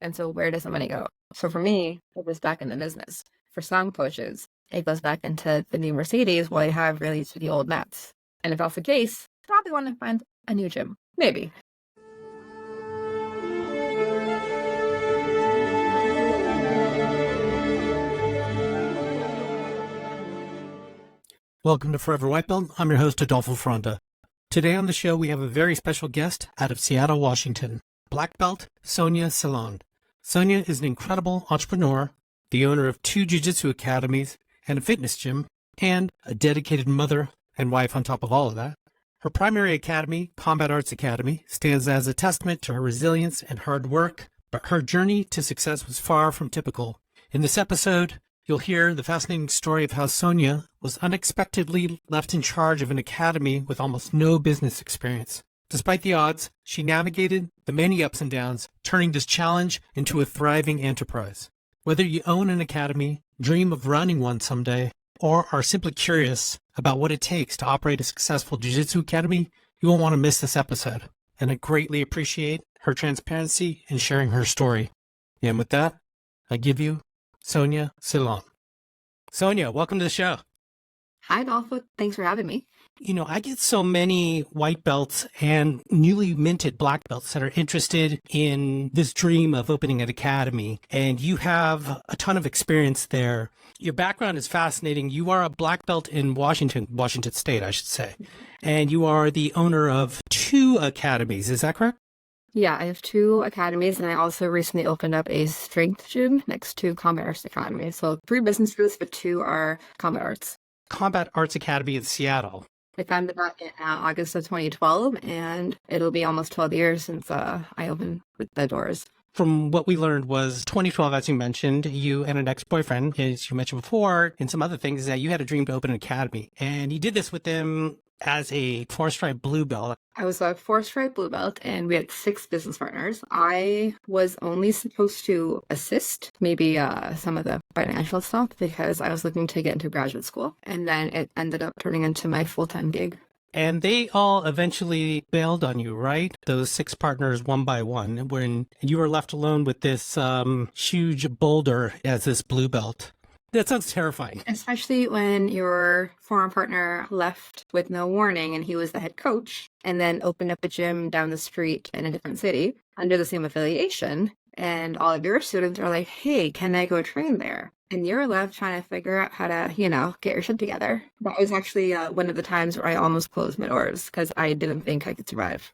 And so where does the money go? So for me, it goes back in the business. For some coaches, it goes back into the new Mercedes while you have really to the old mats. And if that's the case, probably want to find a new gym. Maybe. Welcome to Forever White Belt. I'm your host, Adolfo Fronda. Today on the show, we have a very special guest out of Seattle, Washington, Black Belt Sonia Sillan. Sonia is an incredible entrepreneur, the owner of 2 Jiu Jitsu academies and a fitness gym, and a dedicated mother and wife on top of all of that. Her primary academy, Combat Arts Academy, stands as a testament to her resilience and hard work, but her journey to success was far from typical. In this episode, you'll hear the fascinating story of how Sonia was unexpectedly left in charge of an academy with almost no business experience. Despite the odds, she navigated the many ups and downs, turning this challenge into a thriving enterprise. Whether you own an academy, dream of running one someday, or are simply curious about what it takes to operate a successful jiu-jitsu academy, you won't want to miss this episode. And I greatly appreciate her transparency in sharing her story. And with that, I give you Sonia Sillan. Sonia, welcome to the show. Hi, Adolfo. Thanks for having me. You know, I get so many white belts and newly minted black belts that are interested in this dream of opening an academy, and you have a ton of experience there. Your background is fascinating. You are a black belt in Washington State, I should say, and you are the owner of 2 academies. Is that correct? Yeah, I have 2 academies, and I also recently opened up a strength gym next to Combat Arts Academy. So 3 business schools, but 2 are Combat Arts. Combat Arts Academy in Seattle. I founded that in August of 2012, and it'll be almost 12 years since I opened the doors. From what we learned was 2012, as you mentioned, you and an ex-boyfriend, as you mentioned before, and some other things, that you had a dream to open an academy. And you did this with them as a 4-stripe blue belt. I was a 4-stripe blue belt, and we had 6 business partners. I was only supposed to assist maybe some of the financial stuff because I was looking to get into graduate school. And then it ended up turning into my full-time gig. And they all eventually bailed on you, right? Those 6 partners, one by one, when you were left alone with this huge boulder as this blue belt. That sounds terrifying. Especially when your former partner left with no warning and he was the head coach and then opened up a gym down the street in a different city under the same affiliation. And all of your students are like, hey, can I go train there? And you're left trying to figure out how to, get your shit together. That was actually one of the times where I almost closed my doors because I didn't think I could survive.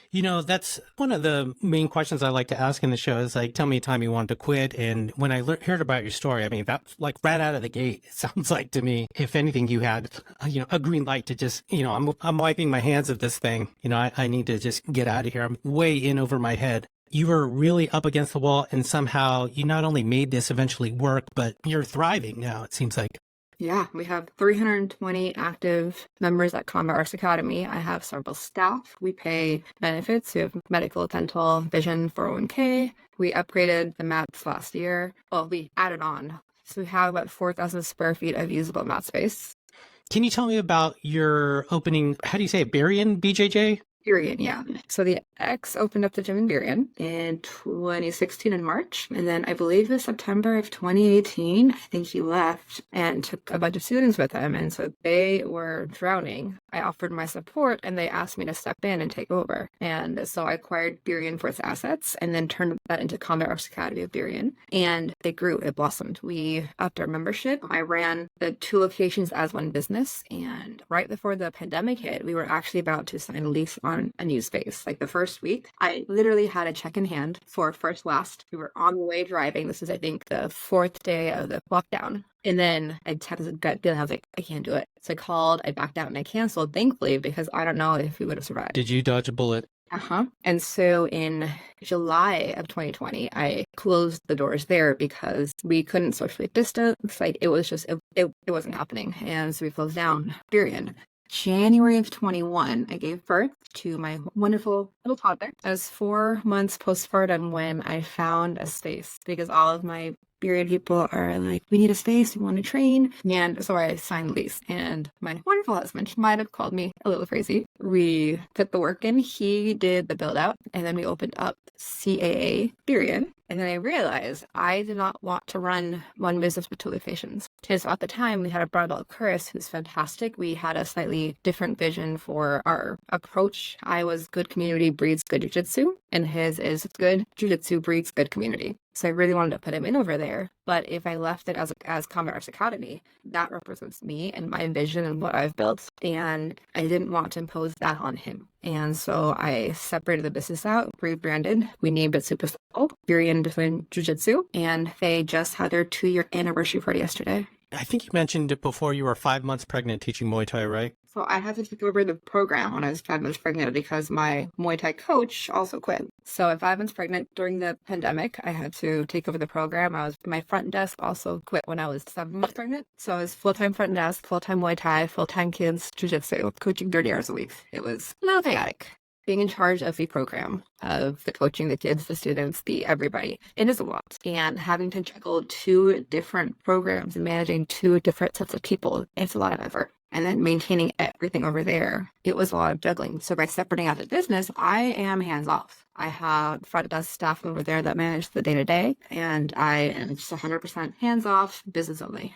You know, that's one of the main questions I like to ask in the show is like, tell me a time you wanted to quit. And when I heard about your story, I mean, that's like right out of the gate. It sounds like to me, if anything, you had, a green light to just, I'm wiping my hands of this thing. I need to just get out of here. I'm way in over my head. You were really up against the wall, and somehow you not only made this eventually work, but you're thriving now, it seems like. Yeah, we have 320 active members at Combat Arts Academy. I have several staff. We pay benefits. We have medical, dental, vision, 401k. We upgraded the mats last year. Well, we added on. So we have about 4,000 square feet of usable mat space. Can you tell me about your opening, how do you say it, Burien, BJJ? Burien, yeah. So the ex opened up the gym in Burien in 2016 in March. And then I believe it was September of 2018, I think he left and took a bunch of students with him. And so they were drowning. I offered my support and they asked me to step in and take over. And so I acquired Burien for its assets and then turned that into Combat Arts Academy of Burien. And it grew, it blossomed. We upped our membership. I ran the 2 locations as one business. And right before the pandemic hit, we were actually about to sign a lease on a new space. Like the first week, I literally had a check in hand for first last. We were on the way driving. This is, I think, the 4th day of the lockdown. And then I had this gut feeling. I was like, I can't do it. So I called, I backed out, and I canceled, thankfully, because I don't know if we would have survived. Did you dodge a bullet? And so in July of 2020, I closed the doors there because we couldn't socially distance. Like it was just, it wasn't happening. And so we closed down Burien. January of 21, I gave birth to my wonderful little toddler. I was 4 months postpartum when I found a space because all of my Burien people are like, we need a space, we want to train. And so I signed the lease. And my wonderful husband, he might have called me a little crazy. We put the work in. He did the build out. And then we opened up CAA Burien. And then I realized I did not want to run one business with two locations. Because at the time we had a Black Belt Chris who's fantastic. We had a slightly different vision for our approach. I was good community breeds good jiu-jitsu, and his is good jiu-jitsu breeds good community. So I really wanted to put him in over there. But if I left it as Combat Arts Academy, that represents me and my vision and what I've built. And I didn't want to impose that on him. And so I separated the business out, rebranded. We named it Super Simple, Burien Jiu Jitsu. And they just had their 2-year anniversary party yesterday. I think you mentioned it before you were 5 months pregnant teaching Muay Thai, right? So I had to take over the program when I was 5 months pregnant because my Muay Thai coach also quit. So at 5 months pregnant during the pandemic, I had to take over the program. My front desk also quit when I was 7 months pregnant. So I was full-time front desk, full-time Muay Thai, full-time kids jiu-jitsu, coaching 30 hours a week. It was a little chaotic. Being in charge of the program, of the coaching, the kids, the students, the everybody, it is a lot. And having to juggle 2 different programs and managing 2 different sets of people, it's a lot of effort. And then maintaining everything over there, it was a lot of juggling. So by separating out the business, I am hands off. I have front desk staff over there that manage the day-to-day, and I am just 100% hands off, business only.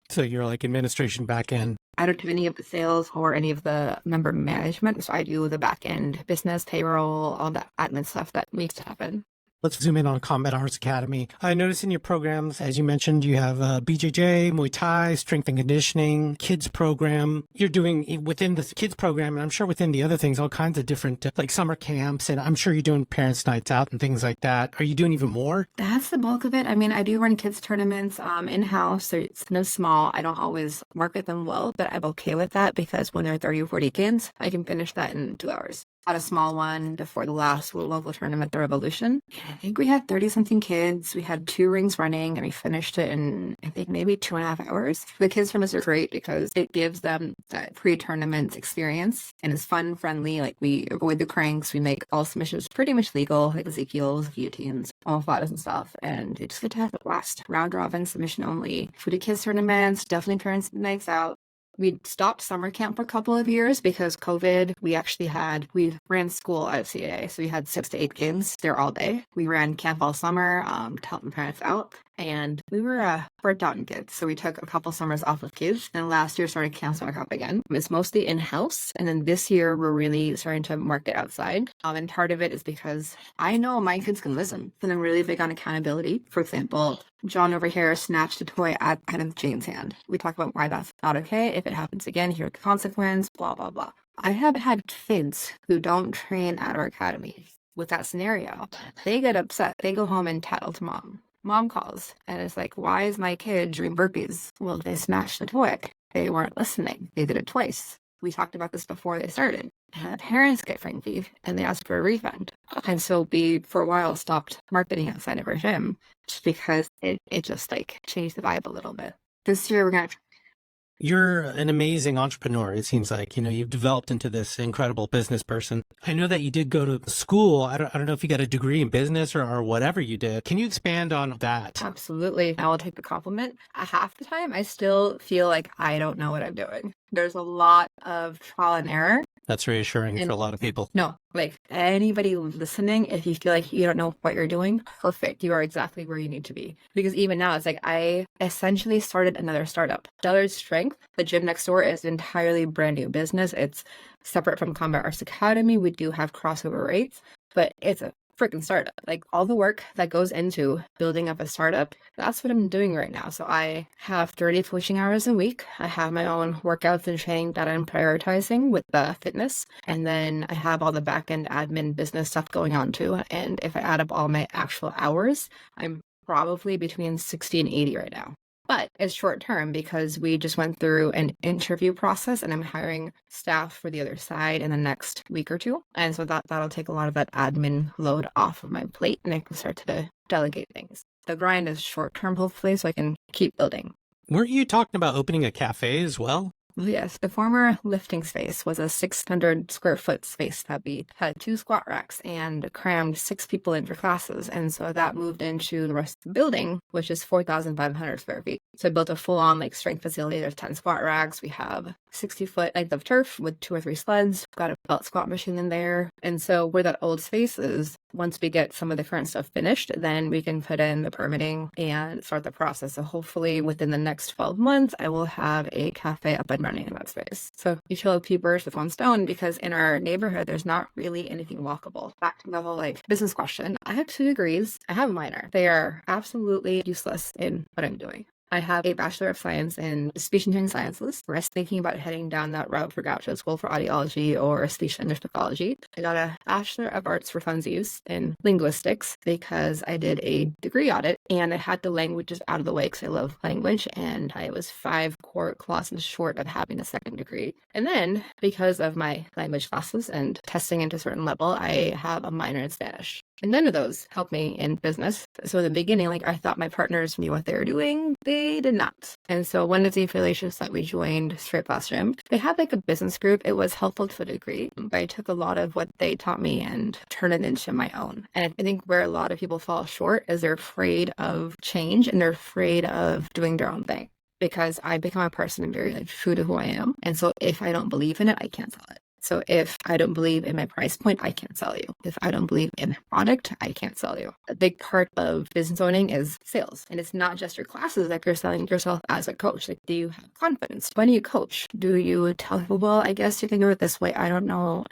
So you're like administration back end. I don't do any of the sales or any of the member management. So I do the back end business, payroll, all that admin stuff that needs to happen. Let's zoom in on Combat Arts Academy. I noticed in your programs, as you mentioned, you have BJJ, Muay Thai, strength and conditioning, kids program. You're doing within the kids program, and I'm sure within the other things, all kinds of different like summer camps, and I'm sure you're doing parents' nights out and things like that. Are you doing even more? That's the bulk of it. I mean, I do run kids tournaments in-house. They're kind of small. I don't always market them well, but I'm okay with that because when they're 30 or 40 kids, I can finish that in 2 hours. Had a small one before the last local tournament, the Revolution. I think we had 30-something kids. We had 2 rings running, and we finished it in, I think, maybe 2.5 hours. The kids from us are great because it gives them that pre-tournament experience, and it's fun, friendly. Like, we avoid the cranks. We make all submissions pretty much legal, like Ezekiel's, guillotines, all flatters and stuff, and it's just get to have a blast. Round robin, submission only. For the kids tournaments, definitely parents nights out. We stopped summer camp for a couple of years because COVID. We ran school out of CAA, so we had 6 to 8 kids there all day. We ran camp all summer to help the parents out, and we were burnt out in kids, so we took a couple summers off with kids, and last year started camps back up again. It's mostly in-house, and then this year we're really starting to market outside, and part of it is because I know my kids can listen, and I'm really big on accountability. For example, John over here snatched a toy out of Jane's hand. We talk about why that's not okay. If it happens again, here's the consequence, blah, blah, blah. I have had kids who don't train at our academy with that scenario. They get upset. They go home and tattle to mom. Mom calls and it's like, why is my kid doing burpees? Well, they smashed the toy. They weren't listening. They did it twice. We talked about this before they started. And parents get frankly, and they ask for a refund. And so we, for a while, stopped marketing outside of our gym just because it just like changed the vibe a little bit. This year, we're going to... You're an amazing entrepreneur. It seems like, you've developed into this incredible business person. I know that you did go to school. I don't know if you got a degree in business or whatever you did. Can you expand on that? Absolutely. I will take the compliment. Half the time, I still feel like I don't know what I'm doing. There's a lot of trial and error. That's reassuring for a lot of people. No, like anybody listening, if you feel like you don't know what you're doing, perfect. You are exactly where you need to be. Because even now, it's like I essentially started another startup. Dollar's Strength, the gym next door, is an entirely brand new business. It's separate from Combat Arts Academy. We do have crossover rates, but it's a freaking startup. Like all the work that goes into building up a startup, that's what I'm doing right now. So I have 30 coaching hours a week. I have my own workouts and training that I'm prioritizing with the fitness. And then I have all the back-end admin business stuff going on too. And if I add up all my actual hours, I'm probably between 60 and 80 right now. But it's short term because we just went through an interview process and I'm hiring staff for the other side in the next week or 2. And so that'll take a lot of that admin load off of my plate and I can start to delegate things. The grind is short term, hopefully, so I can keep building. Weren't you talking about opening a cafe as well? Yes, the former lifting space was a 600 square foot space that we had 2 squat racks and crammed 6 people in for classes. And so that moved into the rest of the building, which is 4,500 square feet. So I built a full on strength facility. There's 10 squat racks. We have 60-foot length of turf with 2 or 3 sleds. Got a belt squat machine in there. And so where that old space is, once we get some of the current stuff finished, then we can put in the permitting and start the process. So hopefully within the next 12 months, I will have a cafe up and running in that space. So you kill two birds with one stone, because in our neighborhood, there's not really anything walkable. Back to the whole business question. I have 2 degrees. I have a minor. They are absolutely useless in what I'm doing. I have a Bachelor of Science in Speech and Hearing Sciences. We're thinking about heading down that route for graduate school for audiology or speech and English pathology. I got a Bachelor of Arts for funsies in linguistics because I did a degree audit and I had the languages out of the way because I love language, and I was 5 core classes short of having a second degree. And then because of my language classes and testing into a certain level, I have a minor in Spanish. And none of those helped me in business. So in the beginning, I thought my partners knew what they were doing. They did not. And so one of the affiliations that we joined, Straight Blast Gym, they had a business group. It was helpful to a degree, but I took a lot of what they taught me and turned it into my own. And I think where a lot of people fall short is they're afraid of change and they're afraid of doing their own thing. Because I become a person very true to who I am. And so if I don't believe in it, I can't sell it. So if I don't believe in my price point, I can't sell you. If I don't believe in the product, I can't sell you. A big part of business owning is sales. And it's not just your classes, you're selling yourself as a coach. Do you have confidence? When you coach, do you tell people, well, I guess you can do it this way. I don't know.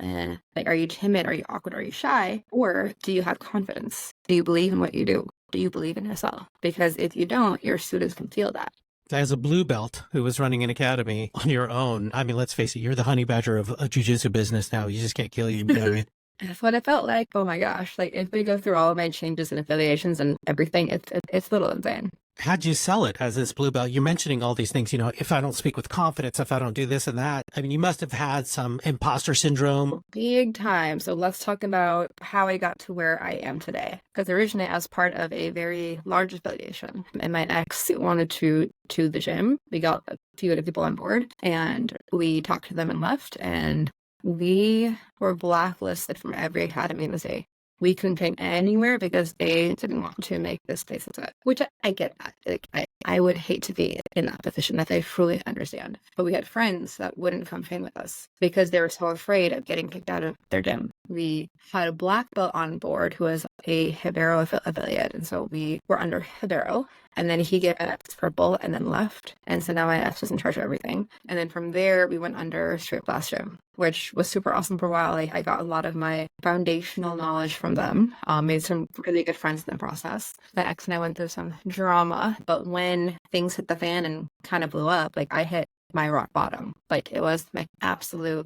Are you timid? Are you awkward? Are you shy? Or do you have confidence? Do you believe in what you do? Do you believe in yourself? Because if you don't, your students can feel that. As a blue belt who was running an academy on your own, I mean, let's face it, you're the honey badger of a jiu-jitsu business now. You just can't kill you. That's what it felt like. Oh my gosh. If we go through all of my changes and affiliations and everything, it's a little insane. How'd you sell it as this blue belt? You're mentioning all these things, if I don't speak with confidence, if I don't do this and that. I mean, you must have had some imposter syndrome. Big time. So let's talk about how I got to where I am today. Because originally I was part of a very large affiliation and my ex wanted to the gym. We got a few other people on board and we talked to them and left, and we were blacklisted from every academy in the state. We couldn't train anywhere because they didn't want to make this place a set, which I get that. I would hate to be in that position. That I truly understand. But we had friends that wouldn't come train with us because they were so afraid of getting kicked out of their gym. We had a black belt on board who was a Hibero affiliate. And so we were under Hibero. And then he gave an X purple and then left. And so now my X was in charge of everything. And then from there, we went under Straight Blast Gym, which was super awesome for a while. I got a lot of my foundational knowledge from them. Made some really good friends in the process. The X and I went through some drama. But when things hit the fan and kind of blew up, I hit my rock bottom. It was my absolute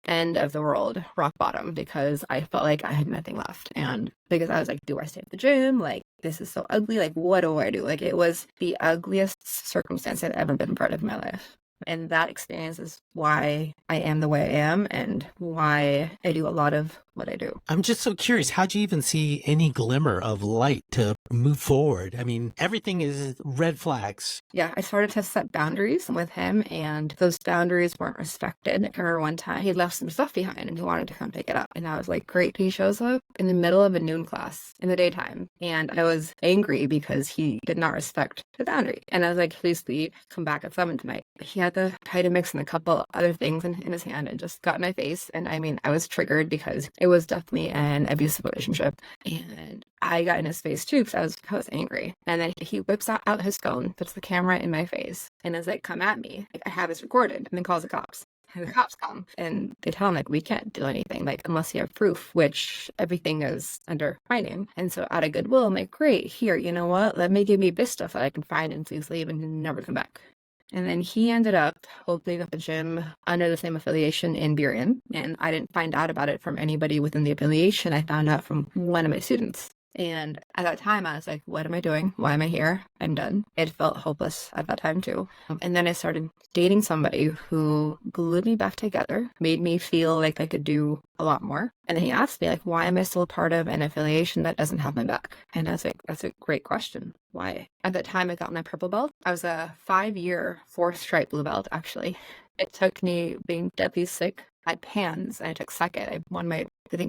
end of the world rock bottom, because I felt like I had nothing left. And because I was do I stay at the gym? This is so ugly. What do I do? It was the ugliest circumstance I'd ever been part of in my life. And that experience is why I am the way I am and why I do a lot of what I do. I'm just so curious, how'd you even see any glimmer of light to move forward? I mean, everything is red flags. Yeah, I started to set boundaries with him, and those boundaries weren't respected. I remember one time he left some stuff behind and he wanted to come pick it up. And I was like, great. He shows up in the middle of a noon class in the daytime. And I was angry because he did not respect the boundary. And I was like, please leave, come back at 7 tonight. He had the Vitamix and a couple other things in his hand and just got in my face. And I mean, I was triggered because it was definitely an abusive relationship. And I got in his face too because I was angry. And then he whips out his phone, puts the camera in my face, and is like, come at me. I have this recorded, and then calls the cops. And the cops come and they tell him we can't do anything unless you have proof, which everything is under my name. And so out of goodwill, I'm like, great, here, you know what? Let me give me this stuff that I can find and please leave and never come back. And then he ended up opening up a gym under the same affiliation in Burien. And I didn't find out about it from anybody within the affiliation. I found out from one of my students. And at that time, I was like, what am I doing? Why am I here? I'm done. It felt hopeless at that time, too. And then I started dating somebody who glued me back together, made me feel like I could do a lot more. And then he asked me, why am I still part of an affiliation that doesn't have my back? And I was like, that's a great question. Why? At that time, I got my purple belt. I was a 5-year 4th stripe blue belt, actually. It took me being deadly sick. I had PANS, and I took second. I won my,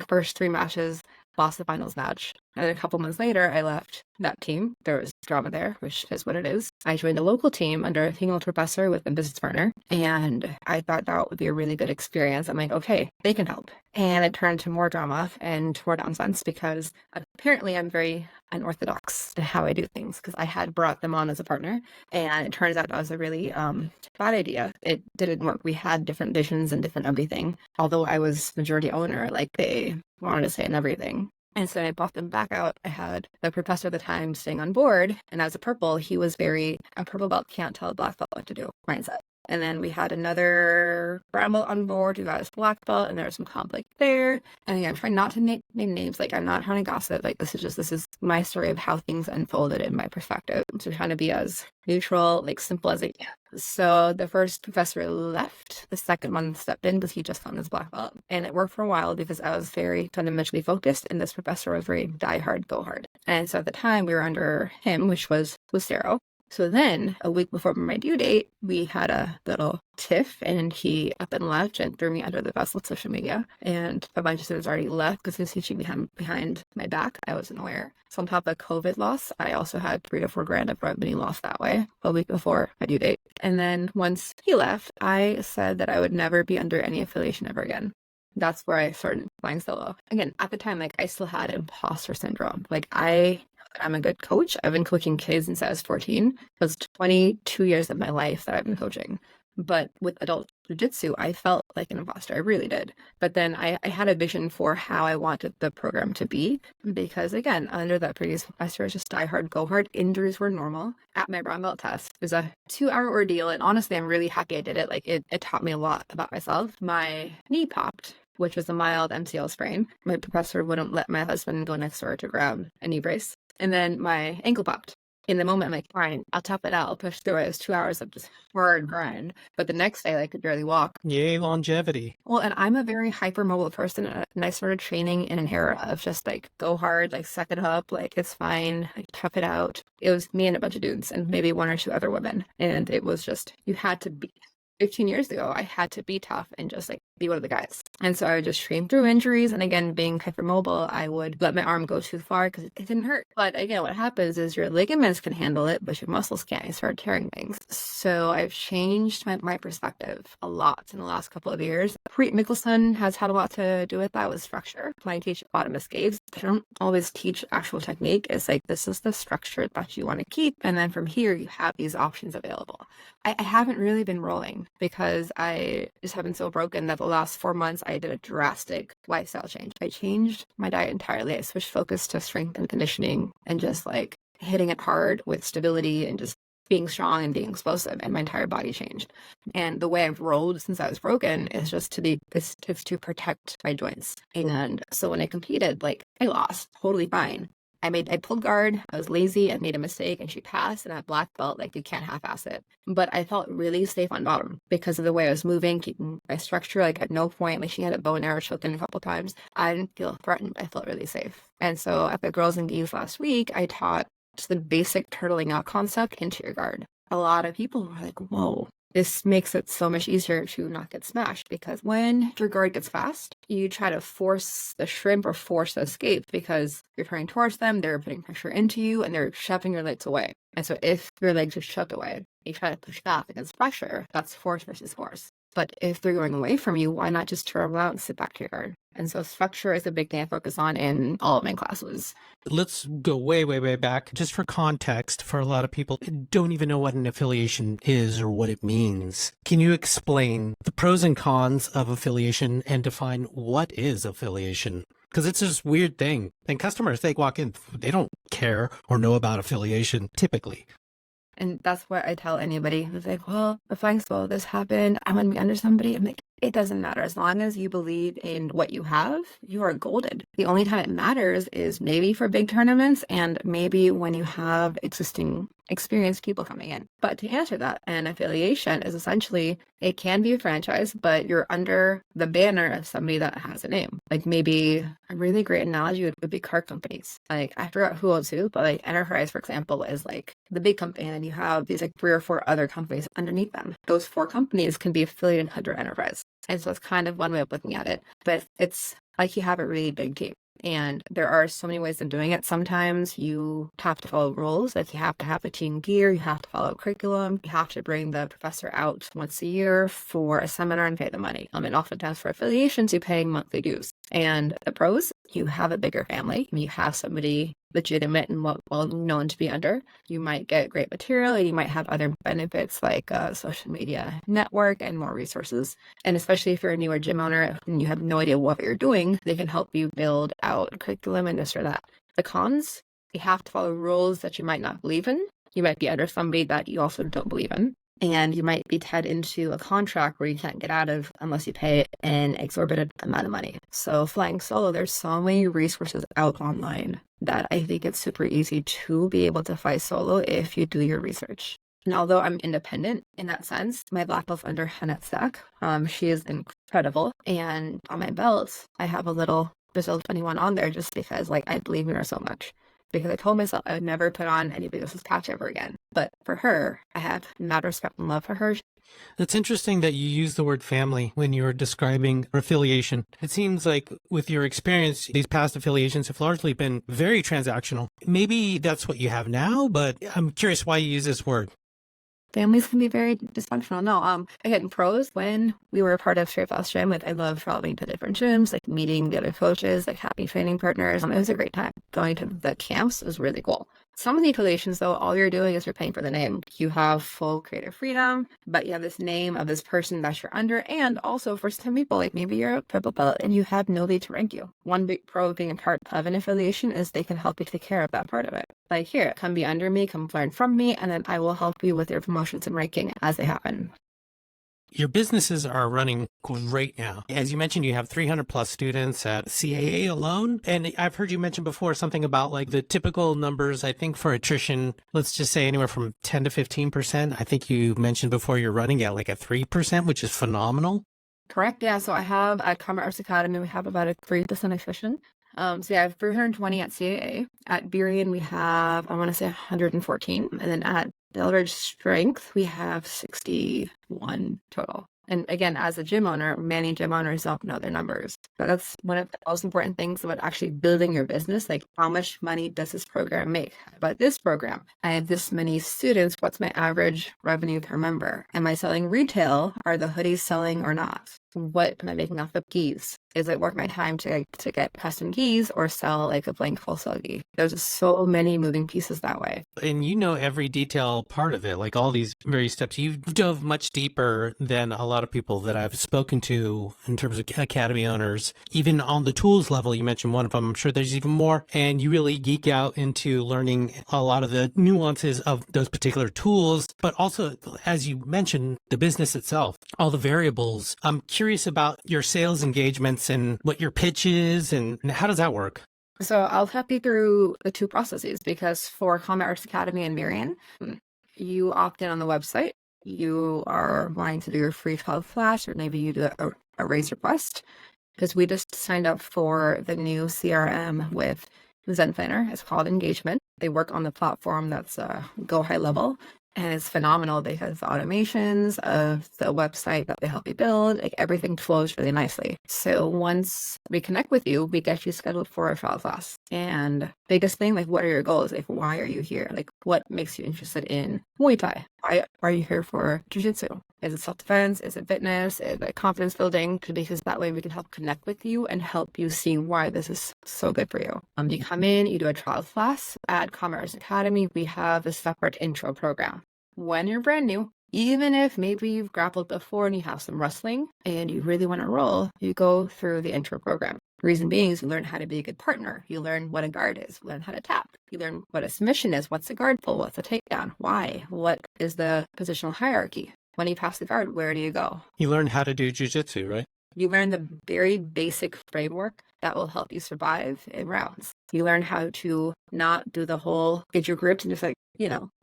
first 3 matches. lost the finals match. And a couple months later, I left that team. There was drama there, which is what it is. I joined a local team under a female professor with a business partner, and I thought that would be a really good experience. I'm like, okay, they can help. And it turned to more drama and more nonsense because apparently I'm very unorthodox in how I do things because I had brought them on as a partner, and it turns out that was a really bad idea. It didn't work. We had different visions and different everything. Although I was majority owner, like they wanted to say and everything. And so I bought them back out. I had the professor at the time staying on board, and as a purple, he was a purple belt can't tell a black belt what to do mindset. And then we had another brown belt on board who got his black belt, and there was some conflict there. And again, I'm trying not to name names. Like, I'm not trying to gossip. Like, this is my story of how things unfolded in my perspective. So trying to be as neutral, like simple as I can. So the first professor left. The second one stepped in because he just found his black belt. And it worked for a while because I was very fundamentally focused, and this professor was very die hard, go hard. And so at the time, we were under him, which was Lucero. So then, a week before my due date, we had a little tiff, and he up and left and threw me under the bus with social media. And a bunch of students already left because he was teaching behind my back. I wasn't aware. So on top of COVID loss, I also had $3 to $4 grand of revenue lost that way a week before my due date. And then once he left, I said that I would never be under any affiliation ever again. That's where I started flying solo. Again, at the time, like, I still had imposter syndrome. Like, I'm a good coach. I've been coaching kids since I was 14. It was 22 years of my life that I've been coaching. But with adult jiu-jitsu, I felt like an imposter. I really did. But then I had a vision for how I wanted the program to be. Because again, under that previous professor, it was just die hard, go hard. Injuries were normal. At my brown belt test, it was a 2-hour ordeal. And honestly, I'm really happy I did it. Like, it taught me a lot about myself. My knee popped, which was a mild MCL sprain. My professor wouldn't let my husband go next door to grab a knee brace. And then my ankle popped. In the moment, I'm like, fine, I'll tough it out. I'll push through it. It was 2 hours of just hard grind. But the next day, I could barely walk. Yay, longevity. Well, and I'm a very hypermobile person. And I started training in an era of just like, go hard, like, suck it up, like, it's fine, like, tough it out. It was me and a bunch of dudes and maybe 1 or 2 other women. And it was just, you had to be. 15 years ago, I had to be tough and just like be one of the guys. And so I would just train through injuries. And again, being hypermobile, I would let my arm go too far because it didn't hurt. But again, what happens is your ligaments can handle it, but your muscles can't. You start tearing things. So I've changed my perspective a lot in the last couple of years. Preet Mickelson has had a lot to do with that with structure. When I teach bottom escapes, I don't always teach actual technique. It's like, this is the structure that you want to keep. And then from here, you have these options available. I haven't really been rolling because I just have been so broken that the last 4 months I did a drastic lifestyle change. I changed my diet entirely. I switched focus to strength and conditioning and just like hitting it hard with stability and just being strong and being explosive, and my entire body changed. And the way I've rolled since I was broken is just to protect my joints. And so when I competed, like, I lost totally fine. I pulled guard, I was lazy, I made a mistake, and she passed, and at black belt, like, you can't half-ass it. But I felt really safe on bottom because of the way I was moving, keeping my structure. Like, at no point, like, she had a bow and arrow choke in a couple times. I didn't feel threatened. I felt really safe. And so at the Girls and Geese last week, I taught just the basic turtling out concept into your guard. A lot of people were like, whoa. This makes it so much easier to not get smashed because when your guard gets fast, you try to force the shrimp or force the escape because you're turning towards them, they're putting pressure into you, and they're shoving your legs away. And so if your legs are shoved away, you try to push back against pressure, that's force versus force. But if they're going away from you, why not just turn around and sit back to your guard? And so structure is a big thing I focus on in all of my classes. Let's go way, way, way back. Just for context, for a lot of people who don't even know what an affiliation is or what it means. Can you explain the pros and cons of affiliation and define what is affiliation? Because it's this weird thing. And customers, they walk in, they don't care or know about affiliation typically. And that's what I tell anybody who's like, well, if flying solo, this happened, I'm going to be under somebody. I'm like, it doesn't matter. As long as you believe in what you have, you are golden. The only time it matters is maybe for big tournaments and maybe when you have existing experienced people coming in. But to answer that, an affiliation is essentially, it can be a franchise, but you're under the banner of somebody that has a name. Like maybe a really great analogy would be car companies. Like I forgot who owns who, but like Enterprise, for example, is like the big company and you have these like 3 or 4 other companies underneath them. Those 4 companies can be affiliated under Enterprise. And so it's kind of one way of looking at it. But it's like you have a really big team. And there are so many ways of doing it. Sometimes you have to follow rules. Like you have to have the team gear, you have to follow curriculum, you have to bring the professor out once a year for a seminar and pay the money. And oftentimes for affiliations, you pay monthly dues. And the pros, you have a bigger family. You have somebody legitimate and well known to be under. You might get great material, and you might have other benefits like social media network and more resources. And especially if you're a newer gym owner and you have no idea what you're doing, they can help you build out curriculum and this or that. The cons, you have to follow rules that you might not believe in. You might be under somebody that you also don't believe in. And you might be tied into a contract where you can't get out of unless you pay an exorbitant amount of money. So flying solo, there's so many resources out online that I think it's super easy to be able to fly solo if you do your research. And although I'm independent in that sense, my black belt's under Hannah Sack. She is incredible. And on my belt, I have a little Brazil 21 on there just because I believe in her so much. Because I told myself I would never put on anybody else's patch ever again. But for her, I have mad respect and love for her. It's interesting that you use the word family when you're describing affiliation. It seems like with your experience, these past affiliations have largely been very transactional. Maybe that's what you have now, but I'm curious why you use this word. Families can be very dysfunctional. No, again, pros, when we were a part of Straight Fast Gym, I loved traveling to different gyms, meeting the other coaches, having training partners. It was a great time. Going to the camps was really cool. Some of the affiliations, though, all you're doing is you're paying for the name. You have full creative freedom, but you have this name of this person that you're under. And also for some people, maybe you're a purple belt and you have nobody to rank you. One big pro of being a part of an affiliation is they can help you take care of that part of it. Here, come be under me, come learn from me, and then I will help you with your promotions and ranking as they happen. Your businesses are running great now. As you mentioned, you have 300 plus students at CAA alone. And I've heard you mention before something about the typical numbers, I think for attrition, let's just say anywhere from 10 to 15%. I think you mentioned before you're running at a 3%, which is phenomenal. Correct. Yeah. So I have at Combat Arts Academy, we have about a 3% attrition. So yeah, I have 320 at CAA. At Burien, we have, I want to say 114. And then at Delridge Strength, we have 61 total. And again, as a gym owner, many gym owners don't know their numbers. But that's one of the most important things about actually building your business. How much money does this program make? But this program, I have this many students. What's my average revenue per member? Am I selling retail? Are the hoodies selling or not? What am I making off of gis? Is it worth my time to get custom gis or sell a blank wholesale gi? There's just so many moving pieces that way. And you know every detail part of it, all these various steps. You've dove much deeper than a lot of people that I've spoken to in terms of academy owners. Even on the tools level, you mentioned one of them. I'm sure there's even more. And you really geek out into learning a lot of the nuances of those particular tools. But also, as you mentioned, the business itself, all the variables. I'm curious about your sales engagements and what your pitch is and how does that work? So I'll help you through the two processes because for Combat Arts Academy and Burien, you opt in on the website. You are wanting to do your free 12 class, or maybe you do a raise request because we just signed up for the new CRM with Zen Planner. It's called Engagement. They work on the platform that's Go High Level. And it's phenomenal because the automations of the website that they help you build, everything flows really nicely. So once we connect with you, we get you scheduled for a trial class. And biggest thing, what are your goals? Why are you here? What makes you interested in Muay Thai? Why are you here for Jiu Jitsu? Is it self-defense? Is it fitness? Is it confidence building? Because that way we can help connect with you and help you see why this is so good for you. You come in, you do a trial class. At Combat Arts Academy, we have a separate intro program. When you're brand new, even if maybe you've grappled before and you have some wrestling and you really want to roll, you go through the intro program. Reason being is you learn how to be a good partner. You learn what a guard is. You learn how to tap. You learn what a submission is. What's a guard pull? What's a takedown? Why? What is the positional hierarchy? When you pass the guard, where do you go? You learn how to do jiu-jitsu, right? You learn the very basic framework that will help you survive in rounds. You learn how to not do the whole get your grips and just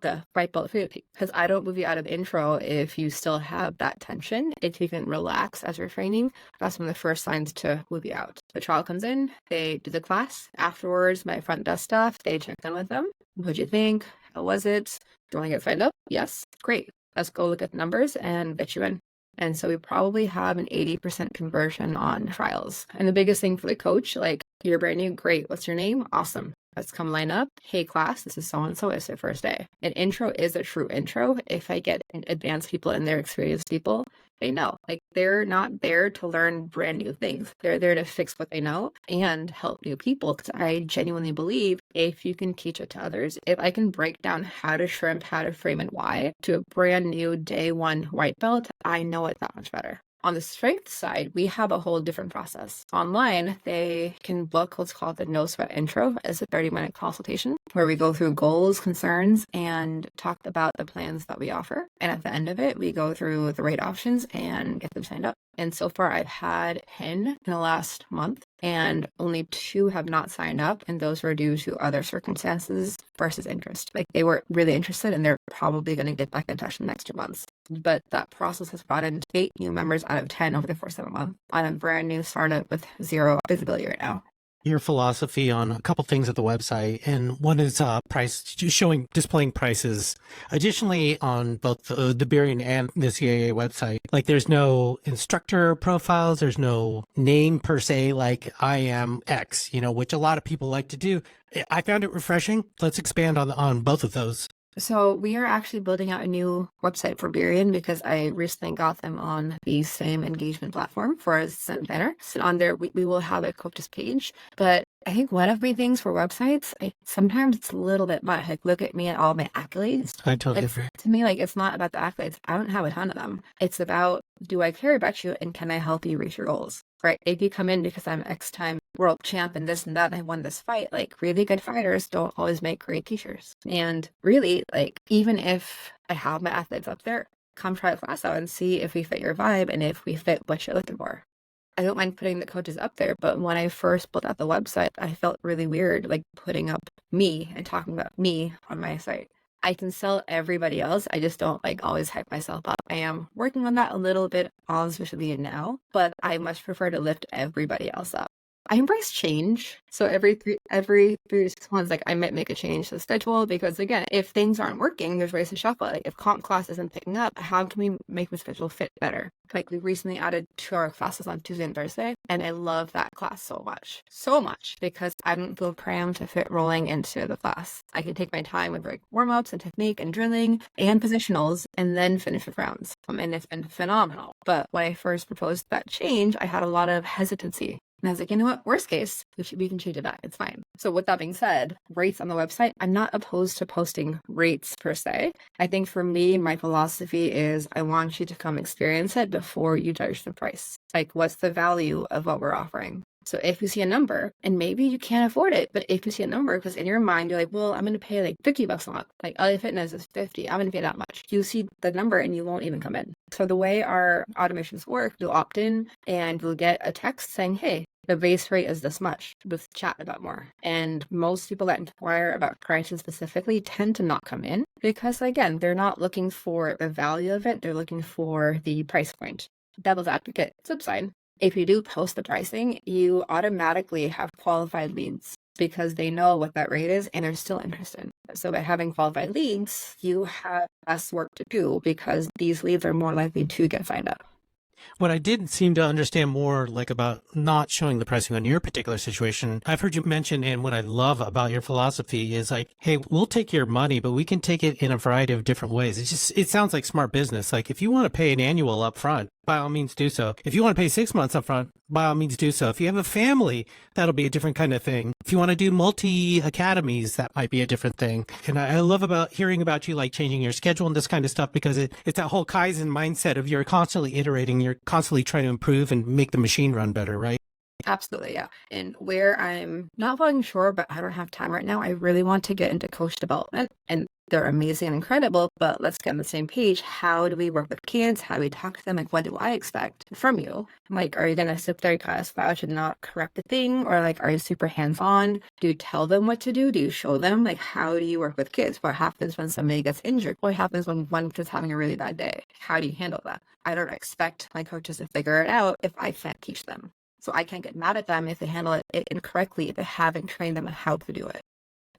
the white belt because I don't move you out of intro if you still have that tension. If you can relax as you're training, that's one of the first signs to move you out. The trial comes in, they do the class. Afterwards, my front desk staff, they check in with them. What'd you think? How was it? Do you want to get signed up? Yes. Great. Let's go look at the numbers and get you in. And so we probably have an 80% conversion on trials. And the biggest thing for the coach, You're brand new. Great. What's your name? Awesome. Let's come line up. Hey, class, this is so-and-so. It's their first day. An intro is a true intro. If I get advanced people and they're experienced people, they know. Like, they're not there to learn brand new things. They're there to fix what they know and help new people. Because I genuinely believe if you can teach it to others, if I can break down how to shrimp, how to frame, and why to a brand new day one white belt, I know it that much better. On the strength side, we have a whole different process. Online, they can book what's called the No Sweat Intro as a 30-minute consultation where we go through goals, concerns, and talk about the plans that we offer. And at the end of it, we go through the rate options and get them signed up. And so far, I've had 10 in the last month, and only 2 have not signed up, and those were due to other circumstances versus interest. Like, they were really interested, and they're probably going to get back in touch in the next 2 months. But that process has brought in 8 new members out of 10 over the course of a month. I'm a brand new startup with 0 visibility right now. Your philosophy on a couple things at the website, and one is price, displaying prices. Additionally, on both the Burien and the CAA website, like there's no instructor profiles, there's no name per se, like I am X, which a lot of people like to do. I found it refreshing. Let's expand on both of those. So we are actually building out a new website for Burien because I recently got them on the same engagement platform for a planner. So on there, we will have a coaches page. But I think one of my things for websites, sometimes it's a little bit much. Like, look at me and all my accolades. I totally agree. To me, it's not about the accolades. I don't have a ton of them. It's about, do I care about you and can I help you reach your goals? Right? If you come in because I'm X-time world champ and this and that, and I won this fight, really good fighters don't always make great teachers. And really, even if I have my athletes up there, come try a class out and see if we fit your vibe and if we fit what you're looking for. I don't mind putting the coaches up there, but when I first built out the website, I felt really weird, putting up me and talking about me on my site. I can sell everybody else. I just don't always hype myself up. I am working on that a little bit on social media now, but I much prefer to lift everybody else up. I embrace change. So every 3 to 6 months, I might make a change to the schedule because, again, if things aren't working, there's ways to shuffle. If comp class isn't picking up, how can we make the schedule fit better? We recently added 2-hour classes on Tuesday and Thursday, and I love that class so much because I don't feel crammed to fit rolling into the class. I can take my time with warm-ups and technique and drilling and positionals and then finish with rounds. And it's been phenomenal. But when I first proposed that change, I had a lot of hesitancy. And I was like, you know what? Worst case, we can change it back. It's fine. So with that being said, rates on the website, I'm not opposed to posting rates per se. I think for me, my philosophy is I want you to come experience it before you judge the price. What's the value of what we're offering? So if you see a number, and maybe you can't afford it, but if you see a number, because in your mind, you're like, well, I'm going to pay $50 a month. LA Fitness is 50. I'm going to pay that much. You see the number and you won't even come in. So the way our automations work, you'll opt in and you'll get a text saying, hey, the base rate is this much. Let's chat about more. And most people that inquire about prices specifically tend to not come in because, again, they're not looking for the value of it. They're looking for the price point. Devil's advocate, flip side. If you do post the pricing, you automatically have qualified leads because they know what that rate is and they're still interested. So by having qualified leads, you have less work to do because these leads are more likely to get signed up. What I did seem to understand more about not showing the pricing on your particular situation, I've heard you mention, and what I love about your philosophy is hey, we'll take your money, but we can take it in a variety of different ways. It sounds like smart business. If you want to pay an annual up front, by all means do so. If you want to pay 6 months up front, by all means do so. If you have a family, that'll be a different kind of thing. If you want to do multi-academies, that might be a different thing. And I love hearing about you changing your schedule and this kind of stuff because it's that whole Kaizen mindset of you're constantly iterating, you're constantly trying to improve and make the machine run better, right? Absolutely, yeah. And where I'm not falling short, but I don't have time right now, I really want to get into coach development. And they're amazing and incredible, but let's get on the same page. How do we work with kids? How do we talk to them? What do I expect from you? Are you going to sit there class vouch and not correct the thing? Or are you super hands-on? Do you tell them what to do? Do you show them? How do you work with kids? What happens when somebody gets injured? What happens when one kid's having a really bad day? How do you handle that? I don't expect my coaches to figure it out if I can't teach them. So I can't get mad at them if they handle it incorrectly, if I haven't trained them on how to do it.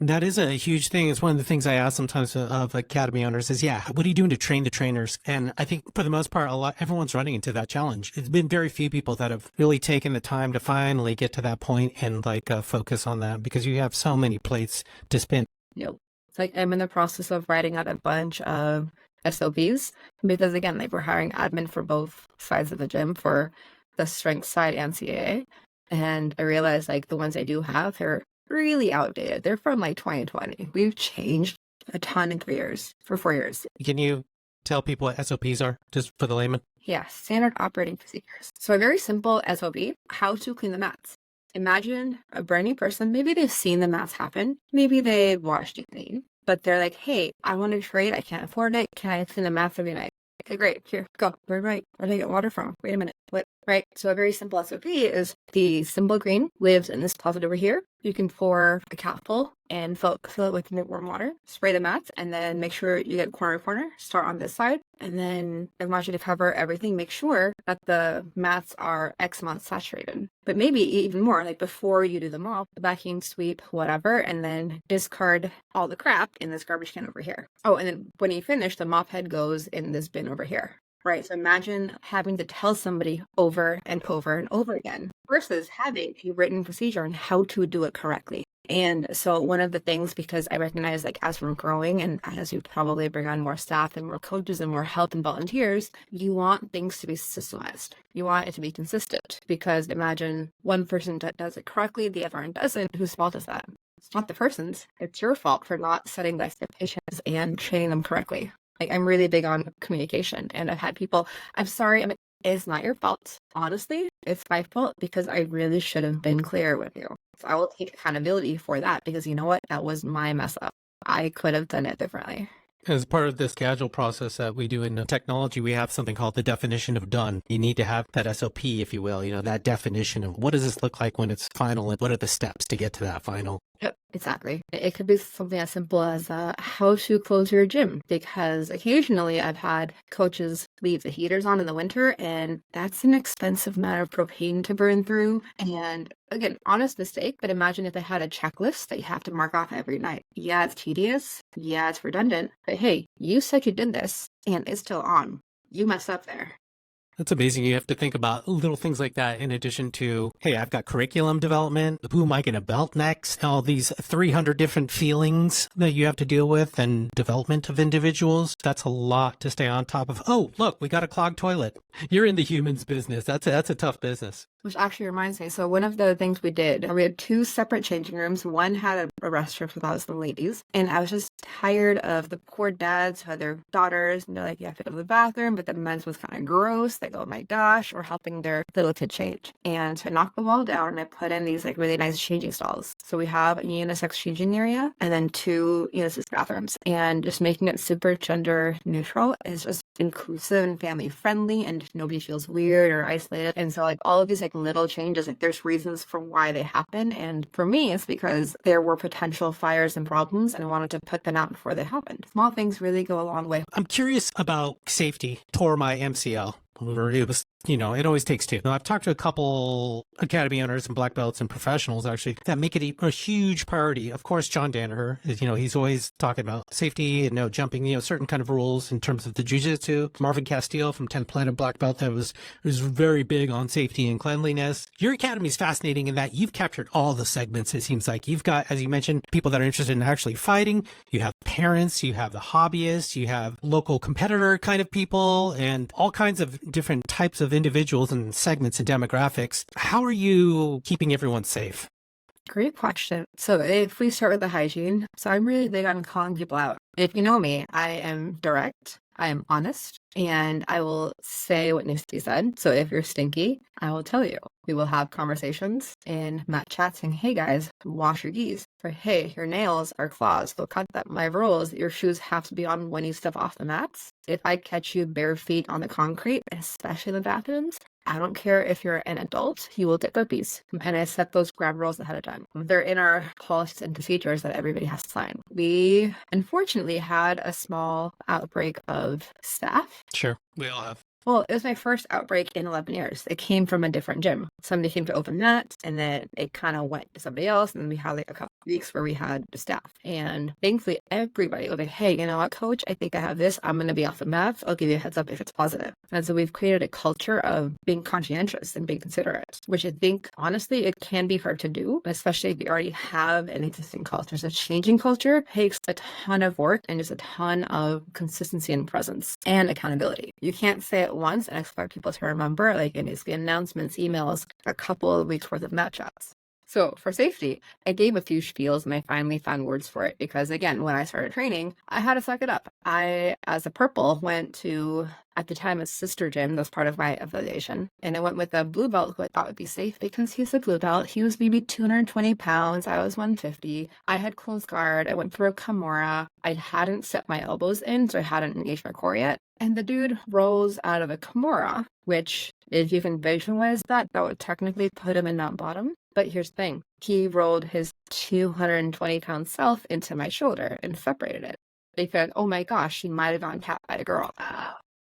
That is a huge thing. It's one of the things I ask sometimes of academy owners is, yeah, what are you doing to train the trainers? And I think for the most part, everyone's running into that challenge. It's been very few people that have really taken the time to finally get to that point and focus on that because you have so many plates to spin. Yep. It's like I'm in the process of writing out a bunch of SOPs because again, like we're hiring admin for both sides of the gym for the strength side and CAA. And I realized like the ones I do have, they're really outdated. They're from like 2020. We've changed a ton in 3 years, for 4 years. Can you tell people what SOPs are, just for the layman? Yeah, standard operating procedures. So a very simple SOP, how to clean the mats. Imagine a brand new person, maybe they've seen the mats happen, maybe they washed it clean, but they're like, hey, I want to trade, I can't afford it, can I clean the mats every night? Okay, great, here, go, where do I get water from? Wait a minute, what? Right, so a very simple SOP is the symbol green lives in this closet over here. You can pour a capful and fill it with warm water, spray the mats, and then make sure you get corner to corner, start on this side, and then I want you to cover everything, make sure that the mats are X amount saturated. But maybe even more, like before you do the mop, the vacuum sweep, whatever, and then discard all the crap in this garbage can over here. Oh, and then when you finish, the mop head goes in this bin over here. Right, so imagine having to tell somebody over and over and over again versus having a written procedure on how to do it correctly. And so one of the things, because I recognize like as we're growing and as you probably bring on more staff and more coaches and more help and volunteers, you want things to be systemized. You want it to be consistent because imagine one person does it correctly, the other one doesn't. Whose fault is that? It's not the person's. It's your fault for not setting the expectations and training them correctly. Like I'm really big on communication and I've had people, I'm sorry, it's not your fault. Honestly, it's my fault because I really should have been clear with you. So I will take accountability for that because you know what? That was my mess up. I could have done it differently. As part of this agile process that we do in technology, we have something called the definition of done. You need to have that SOP, if you will, that definition of what does this look like when it's final and what are the steps to get to that final. Yep, exactly. It could be something as simple as how to close your gym, because occasionally I've had coaches leave the heaters on in the winter, and that's an expensive amount of propane to burn through. And again, honest mistake, but imagine if they had a checklist that you have to mark off every night. Yeah, it's tedious. Yeah, it's redundant. But hey, you said you did this, and it's still on. You messed up there. That's amazing. You have to think about little things like that in addition to, hey, I've got curriculum development. Who am I going to belt next? All these 300 different feelings that you have to deal with and development of individuals. That's a lot to stay on top of. Oh, look, we got a clogged toilet. You're in the humans business. That's a tough business. Which actually reminds me, so one of the things we did, we had 2 separate changing rooms. One had a restroom for the ladies, and I was just tired of the poor dads who had their daughters, and they're like, you have to go to the bathroom, but the men's was kind of gross. They go, oh my gosh, or helping their little kid change. And so I knocked the wall down, and I put in these like really nice changing stalls. So we have a unisex changing area, and then 2 unisex bathrooms, and just making it super gender neutral is just inclusive and family friendly, and nobody feels weird or isolated. And so like all of these like little changes, like there's reasons for why they happen, and for me it's because there were potential fires and problems and I wanted to put them out before they happened. Small things really go a long way. I'm curious about safety. Tore my MCL. It was, it always takes 2. Now, I've talked to a couple academy owners and black belts and professionals actually that make it a huge priority. Of course, John Danaher is, he's always talking about safety and no jumping, certain kind of rules in terms of the Jiu Jitsu. Marvin Castile from 10th Planet Black Belt that was very big on safety and cleanliness. Your academy is fascinating in that you've captured all the segments. It seems like you've got, as you mentioned, people that are interested in actually fighting. You have parents, you have the hobbyists, you have local competitor kind of people, and all kinds of different types of individuals and segments and demographics. How are you keeping everyone safe? Great question. So if we start with the hygiene, so I'm really big on calling people out. If you know me, I am direct, I am honest, and I will say what needs to be said. So if you're stinky, I will tell you. We will have conversations in mat chats saying, hey guys, wash your gis. Or hey, your nails are claws. So cut that. My rule is your shoes have to be on when you step off the mats. If I catch you bare feet on the concrete, especially in the bathrooms, I don't care if you're an adult, you will get burpees. And I set those grab rules ahead of time. They're in our policies and procedures that everybody has to sign. We unfortunately had a small outbreak of staph. Sure, we all have. Well, it was my first outbreak in 11 years. It came from a different gym. Somebody came to open that, and then it kind of went to somebody else, and then we had like a couple weeks where we had the staff. And thankfully, everybody was like, hey, you know what, coach? I think I have this. I'm going to be off the mats. I'll give you a heads up if it's positive. And so we've created a culture of being conscientious and being considerate, which I think, honestly, it can be hard to do, especially if you already have an existing culture. So changing culture takes a ton of work and just a ton of consistency and presence and accountability. You can't say it once and expect people to remember, like it needs to be announcements, emails, a couple of weeks worth of mat chats. So for safety, I gave a few spiels and I finally found words for it because, again, when I started training, I had to suck it up. I, as a purple, went to, at the time, a sister gym that was part of my affiliation. And I went with a blue belt who I thought would be safe because he's a blue belt. He was maybe 220 pounds. I was 150. I had closed guard. I went through a Kimura. I hadn't set my elbows in, so I hadn't engaged my core yet. And the dude rose out of a Kimura, which, if you can visualize that, that would technically put him in that bottom. But here's the thing. He rolled his 220-pound self into my shoulder and separated it. They said, oh my gosh, he might have gotten tapped by a girl.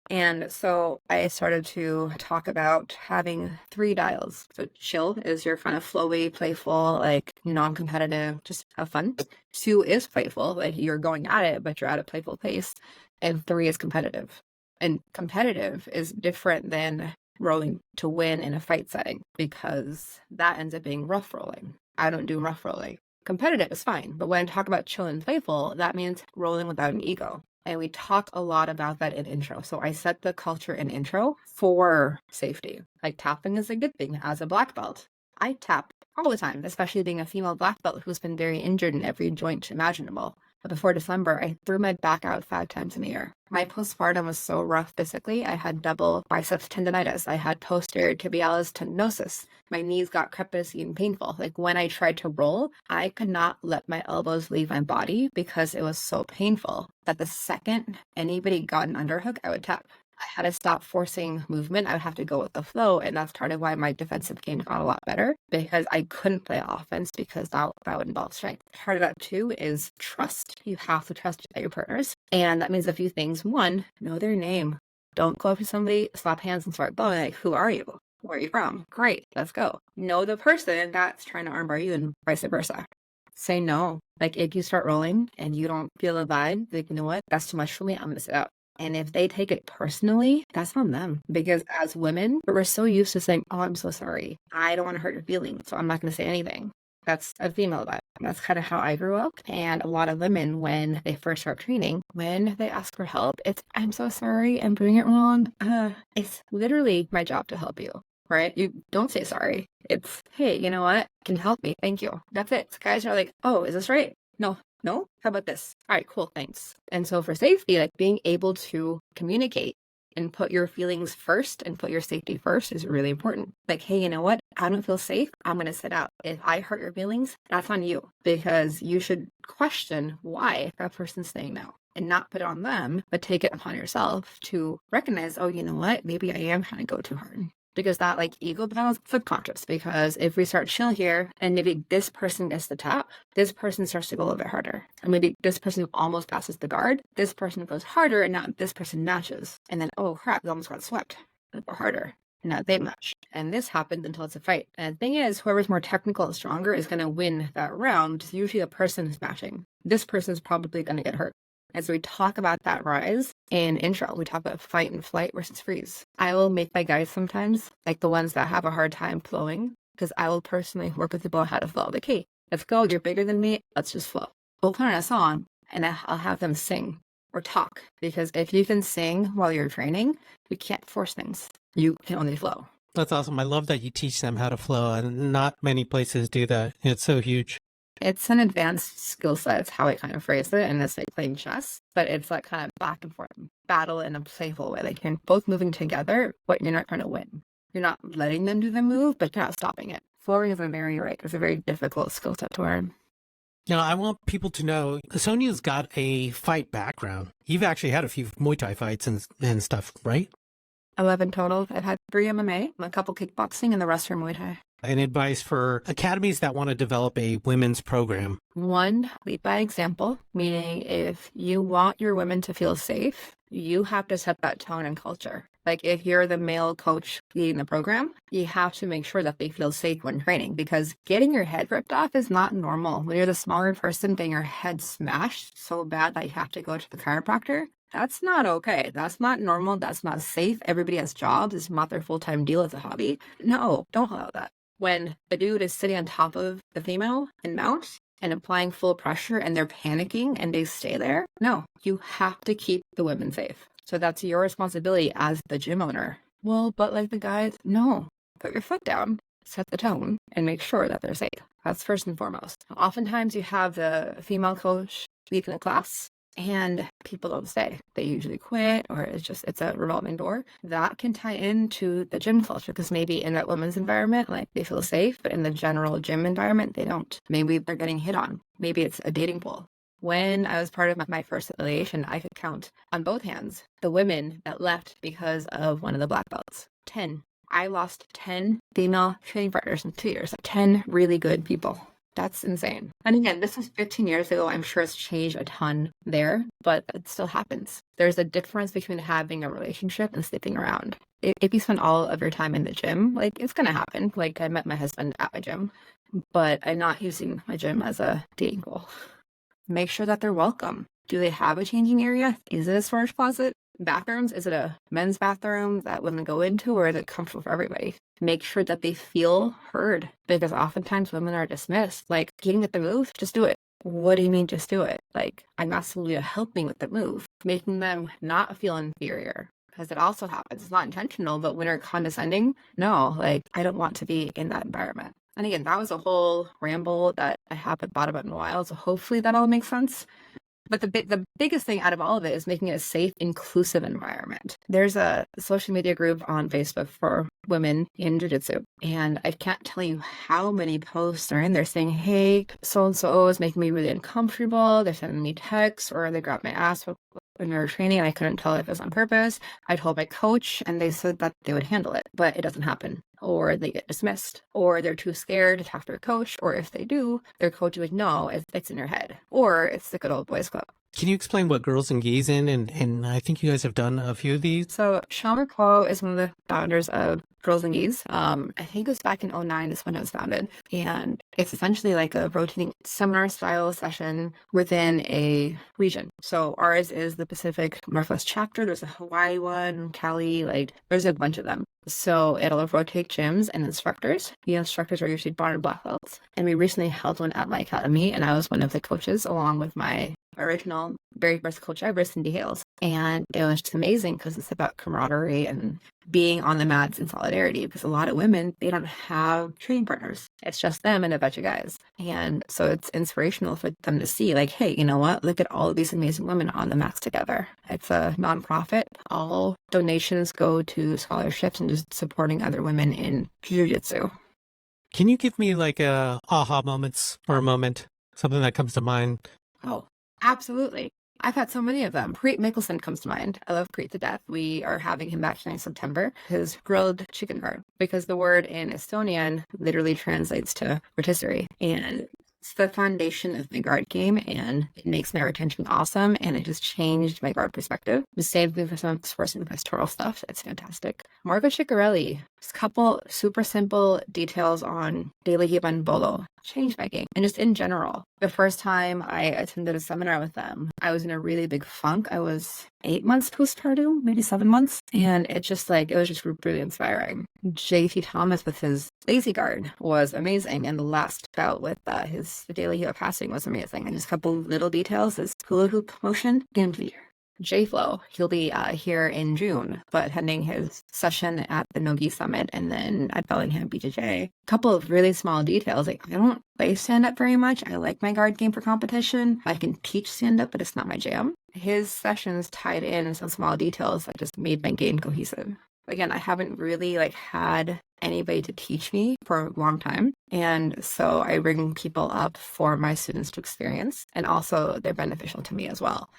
And so I started to talk about having 3 dials. So chill is your kind of flowy, playful, like non-competitive, just have fun. 2 is playful, like you're going at it, but you're at a playful pace. And 3 is competitive. And competitive is different than rolling to win in a fight setting because that ends up being rough rolling. I don't do rough rolling. Competitive is fine, but when I talk about chill and playful, that means rolling without an ego. And we talk a lot about that in intro. So I set the culture in intro for safety. Like tapping is a good thing as a black belt. I tap all the time, especially being a female black belt who's been very injured in every joint imaginable. But before December, I threw my back out 5 times in a year. My postpartum was so rough physically. I had double biceps tendonitis. I had posterior tibialis tendinosis. My knees got crepitus and painful. Like when I tried to roll, I could not let my elbows leave my body because it was so painful that the second anybody got an underhook, I would tap. I had to stop forcing movement. I would have to go with the flow. And that's part of why my defensive game got a lot better because I couldn't play offense because that would involve strength. Part of that too is trust. You have to trust your partners. And that means a few things. One, know their name. Don't go up to somebody, slap hands and start blowing like, who are you? Where are you from? Great, let's go. Know the person that's trying to armbar you and vice versa. Say no. Like if you start rolling and you don't feel a vibe, like, you know what? That's too much for me. I'm going to sit out. And if they take it personally, that's on them. Because as women, we're so used to saying, oh, I'm so sorry. I don't want to hurt your feelings, so I'm not going to say anything. That's a female vibe. That's kind of how I grew up. And a lot of women, when they first start training, when they ask for help, it's, I'm so sorry, I'm doing it wrong. It's literally my job to help you, right? You don't say sorry. It's, hey, you know what? Can you help me? Thank you. That's it. So guys are like, oh, is this right? No. No? How about this? All right, cool, thanks. And so for safety, like being able to communicate and put your feelings first and put your safety first is really important. Like, hey, you know what? I don't feel safe. I'm going to sit out. If I hurt your feelings, that's on you because you should question why that person's saying no and not put it on them, but take it upon yourself to recognize, oh, you know what? Maybe I am trying to go too hard. Because that like ego battle is subconscious because if we start chill here and maybe this person gets the tap, this person starts to go a little bit harder. And maybe this person almost passes the guard, this person goes harder and now this person matches. And then, oh crap, they almost got swept. They go harder. And now they match. And this happens until it's a fight. And the thing is, whoever's more technical and stronger is going to win that round. It's usually the person who's matching. This person's probably going to get hurt. As we talk about that rise in intro, we talk about fight and flight versus freeze. I will make my guys sometimes, like the ones that have a hard time flowing, because I will personally work with people on how to flow. Like, hey, let's go. You're bigger than me. Let's just flow. We'll put on a song and I'll have them sing or talk. Because if you can sing while you're training, you can't force things. You can only flow. That's awesome. I love that you teach them how to flow, and not many places do that. It's so huge. It's an advanced skill set. It's how I kind of phrase it. And it's like playing chess, but it's like kind of back and forth battle in a playful way. Like you're both moving together, but you're not trying to win. You're not letting them do the move, but you're not stopping it. Flowing is it's a very difficult skill set to learn. Now, I want people to know Sonia's got a fight background. You've actually had a few Muay Thai fights and stuff, right? 11 total. I've had 3 MMA, a couple kickboxing, and the rest are Muay Thai. And advice for academies that want to develop a women's program. 1, lead by example, meaning if you want your women to feel safe, you have to set that tone and culture. Like if you're the male coach leading the program, you have to make sure that they feel safe when training, because getting your head ripped off is not normal. When you're the smaller person getting your head smashed so bad that you have to go to the chiropractor, that's not okay. That's not normal. That's not safe. Everybody has jobs. It's not their full-time deal as a hobby. No, don't allow that. When the dude is sitting on top of the female and mount and applying full pressure and they're panicking and they stay there, no, you have to keep the women safe. So that's your responsibility as the gym owner. Well, but like the guys, no, put your foot down, set the tone, and make sure that they're safe. That's first and foremost. Oftentimes you have the female coach leading the class and people don't stay. They usually quit, or it's a revolving door. That can tie into the gym culture, because maybe in that women's environment, like they feel safe, but in the general gym environment, they don't. Maybe they're getting hit on. Maybe it's a dating pool. When I was part of my first affiliation, I could count on both hands the women that left because of one of the black belts. 10. I lost 10 female training partners in 2 years. Like 10 really good people. That's insane. And again, this was 15 years ago. I'm sure it's changed a ton there, but it still happens. There's a difference between having a relationship and sleeping around. If you spend all of your time in the gym, like it's going to happen. Like I met my husband at my gym, but I'm not using my gym as a dating pool. Make sure that they're welcome. Do they have a changing area? Is it a storage closet? Bathrooms? Is it a men's bathroom that women go into, or is it comfortable for everybody? Make sure that they feel heard, because oftentimes women are dismissed. Like, getting at the move, just do it. What do you mean just do it? Like, I'm absolutely helping with the move, making them not feel inferior. Because it also happens. It's not intentional, but when they're condescending, no, like, I don't want to be in that environment. And again, that was a whole ramble that I haven't thought about in a while, so hopefully that all makes sense. But the biggest thing out of all of it is making it a safe, inclusive environment. There's a social media group on Facebook for women in Jiu Jitsu, and I can't tell you how many posts are in there saying, hey, so-and-so is making me really uncomfortable. They're sending me texts, or they grabbed my ass when we were training, and I couldn't tell if it was on purpose. I told my coach, and they said that they would handle it, but it doesn't happen. Or they get dismissed, or they're too scared to talk to their coach, or if they do, their coach would know it's in your head, or it's the good old boys club. Can you explain what Girls and Geese in? And I think you guys have done a few of these. So Sean McCall is one of the founders of Girls and Geese. I think it was back in 2009 is when it was founded. And it's essentially like a rotating seminar style session within a region. So ours is the Pacific Northwest chapter. There's a Hawaii one, Cali, like there's a bunch of them. So it'll rotate gyms and instructors. The instructors are usually brown and black belts. And we recently held one at my academy, and I was one of the coaches along with my original very first coach ever, Cindy Hales. And it was just amazing because it's about camaraderie and being on the mats in solidarity, because a lot of women, they don't have training partners. It's just them and a bunch of guys. And so it's inspirational for them to see, like, hey, you know what? Look at all of these amazing women on the mats together. It's a nonprofit. All donations go to scholarships and just supporting other women in Jiu Jitsu. Can you give me like a aha moments or a moment, something that comes to mind? Oh, absolutely. I've had so many of them. Preet Mickelson comes to mind. I love Preet to death. We are having him back in September. His grilled chicken heart, because the word in Estonian literally translates to rotisserie. And it's the foundation of my guard game, and it makes my retention awesome, and it just changed my guard perspective. It saved me from some sports and pastoral stuff. It's fantastic. Margo Ciccarelli, just a couple super simple details on daily hiban bolo. Changed my game. And just in general, the first time I attended a seminar with them, I was in a really big funk. I was 8 months postpartum, maybe 7 months. And it was just really inspiring. JT Thomas with his lazy guard was amazing. And the last bout with his daily heel passing was amazing. And just a couple little details, his hula hoop motion, game of the year. J-Flow, he'll be here in June, but attending his session at the Nogi Summit and then at Bellingham BJJ. A couple of really small details. Like, I don't play stand-up very much. I like my guard game for competition. I can teach stand-up, but it's not my jam. His sessions tied in some small details that just made my game cohesive. Again, I haven't really had anybody to teach me for a long time. And so I bring people up for my students to experience, and also they're beneficial to me as well.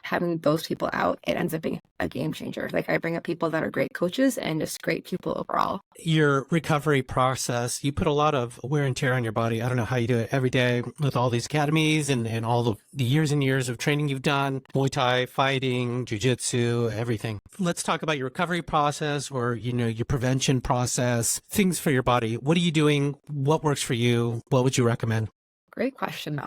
having those people out, it ends up being a game changer. Like I bring up people that are great coaches and just great people overall. Your recovery process, you put a lot of wear and tear on your body. I don't know how you do it every day with all these academies and all of the years and years of training you've done, Muay Thai, fighting, Jiu Jitsu, everything. Let's talk about your recovery process or, your prevention process, things for your body. What are you doing? What works for you? What would you recommend? Great question.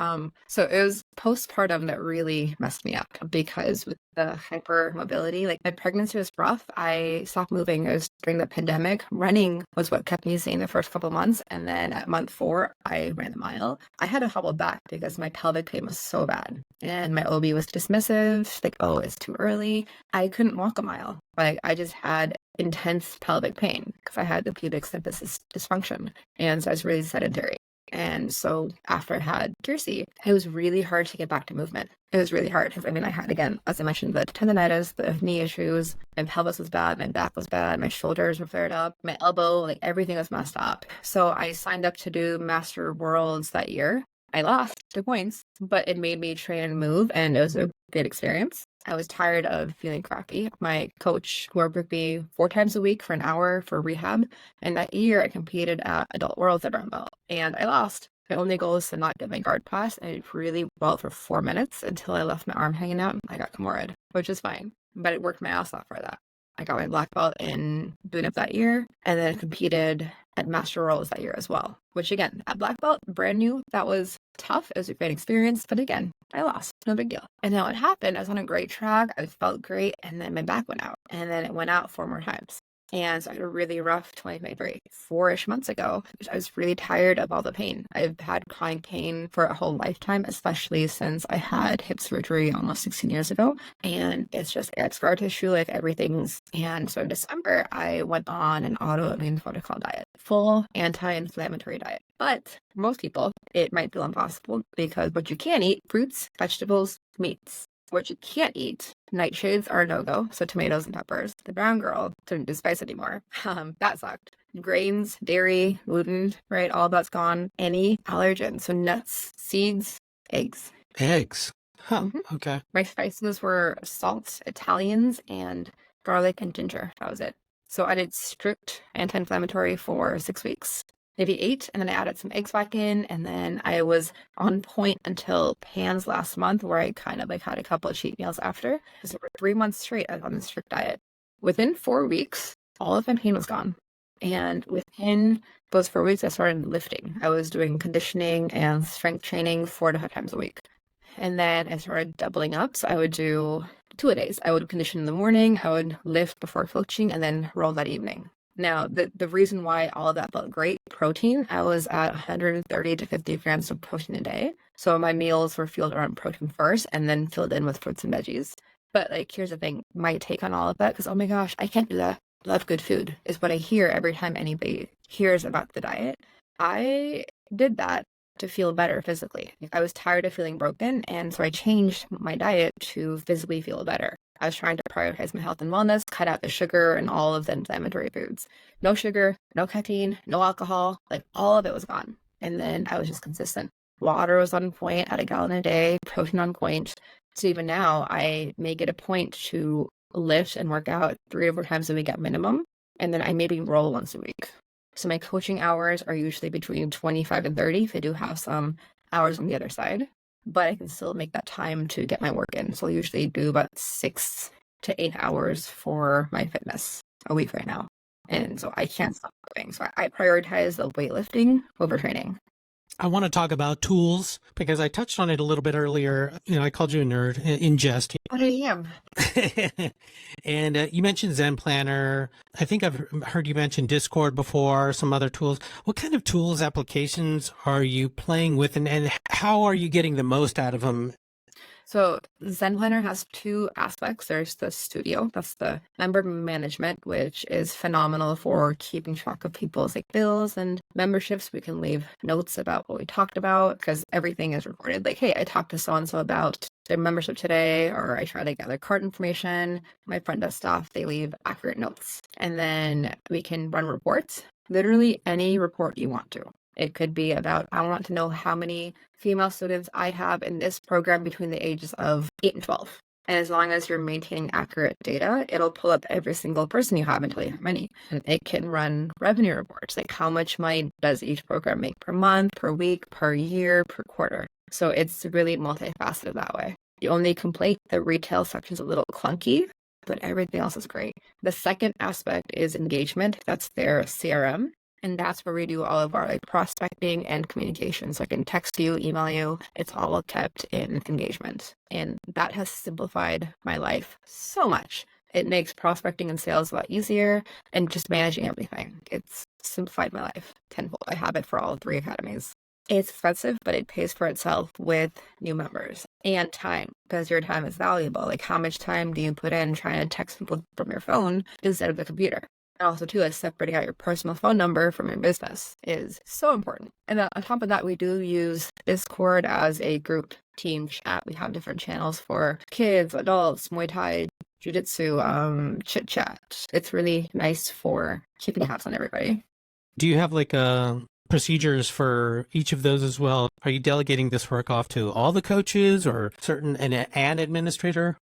So it was postpartum that really messed me up because with the hypermobility, like my pregnancy was rough. I stopped moving. It was during the pandemic. Running was what kept me sane the first couple of months. And then at month 4, I ran a mile. I had to hobble back because my pelvic pain was so bad. And my OB was dismissive, like, oh, it's too early. I couldn't walk a mile. Like I just had intense pelvic pain because I had the pubic symphysis dysfunction. And so I was really sedentary. And so after I had Jersey, it was really hard to get back to movement. It was really hard because I had, again, as I mentioned, the tendonitis, the knee issues, my pelvis was bad, my back was bad, my shoulders were flared up, my elbow, like everything was messed up. So I signed up to do Master Worlds that year. I lost 2 points, but it made me train and move, and it was a good experience. I was tired of feeling crappy. My coach worked with me 4 times a week for an hour for rehab. And that year I competed at Adult Worlds at Brown Belt and I lost. My only goal is to not get my guard pass. And I did really well for 4 minutes until I left my arm hanging out and I got Kimura, which is fine. But it worked my ass off for that. I got my black belt in boot up that year and then competed at Master Worlds that year as well, which again, at black belt, brand new, that was tough. It was a great experience, but again, I lost, no big deal. And then what happened, I was on a great track, I felt great, and then my back went out, and then it went out 4 more times. And so I had a really rough 2023, 4-ish months ago. I was really tired of all the pain. I've had chronic pain for a whole lifetime, especially since I had hip surgery almost 16 years ago. And it's scar tissue, like everything's. And so in December, I went on an autoimmune protocol diet, full anti-inflammatory diet. But for most people, it might feel impossible because what you can eat, fruits, vegetables, meats. What you can't eat, nightshades are a no-go, so tomatoes and peppers. The brown girl didn't do spice anymore. That sucked. Grains, dairy, gluten, right? All that's gone. Any allergens, so nuts, seeds, eggs. Eggs. Huh. Mm-hmm. Okay. My spices were salt, Italians, and garlic and ginger. That was it. So I did strict anti-inflammatory for 6 weeks. Maybe 8, and then I added some eggs back in, and then I was on point until Pans last month, where I kind of had a couple of cheat meals after. So for 3 months straight, I was on a strict diet. Within 4 weeks, all of my pain was gone. And within those 4 weeks, I started lifting. I was doing conditioning and strength training 4 to 5 times a week. And then I started doubling up. So I would do 2-a-days. I would condition in the morning, I would lift before coaching, and then roll that evening. Now, the reason why all of that felt great, protein, I was at 130 to 50 grams of protein a day. So my meals were fueled around protein first and then filled in with fruits and veggies. But here's the thing, my take on all of that, because oh my gosh, I can't do that. Love good food is what I hear every time anybody hears about the diet. I did that to feel better physically. I was tired of feeling broken, and so I changed my diet to physically feel better. I was trying to prioritize my health and wellness, cut out the sugar and all of the inflammatory foods. No sugar, no caffeine, no alcohol, all of it was gone. And then I was just consistent. Water was on point at a gallon a day, protein on point. So even now, I may get a point to lift and work out 3 or 4 times a week at minimum. And then I maybe roll once a week. So my coaching hours are usually between 25 and 30 if I do have some hours on the other side. But I can still make that time to get my work in. So I usually do about 6 to 8 hours for my fitness a week right now. And so I can't stop moving. So I prioritize the weightlifting over training. I want to talk about tools because I touched on it a little bit earlier. I called you a nerd in jest. What I am. And you mentioned Zen Planner. I think I've heard you mention Discord before, some other tools. What kind of tools, applications are you playing with, and how are you getting the most out of them? So Zen Planner has 2 aspects. There's the studio, that's the member management, which is phenomenal for keeping track of people's bills and memberships. We can leave notes about what we talked about because everything is recorded. Hey, I talked to so-and-so about their membership today, or I try to gather card information. My front desk staff, they leave accurate notes. And then we can run reports, literally any report you want to. It could be about, I want to know how many female students I have in this program between the ages of 8 and 12. And as long as you're maintaining accurate data, it'll pull up every single person you have and tell you how many. And it can run revenue reports, like how much money does each program make per month, per week, per year, per quarter. So it's really multifaceted that way. The only complaint, the retail section is a little clunky, but everything else is great. The second aspect is engagement. That's their CRM. And that's where we do all of our prospecting and communications. So I can text you, email you. It's all kept in engagement. And that has simplified my life so much. It makes prospecting and sales a lot easier and just managing everything. It's simplified my life tenfold. I have it for all 3 academies. It's expensive, but it pays for itself with new members and time, because your time is valuable. Like, how much time do you put in trying to text people from your phone instead of the computer? And also, too, separating out your personal phone number from your business is so important. And then on top of that, we do use Discord as a group team chat. We have different channels for kids, adults, Muay Thai, Jiu Jitsu, chit chat. It's really nice for keeping tabs on everybody. Do you have like procedures for each of those as well? Are you delegating this work off to all the coaches or an administrator?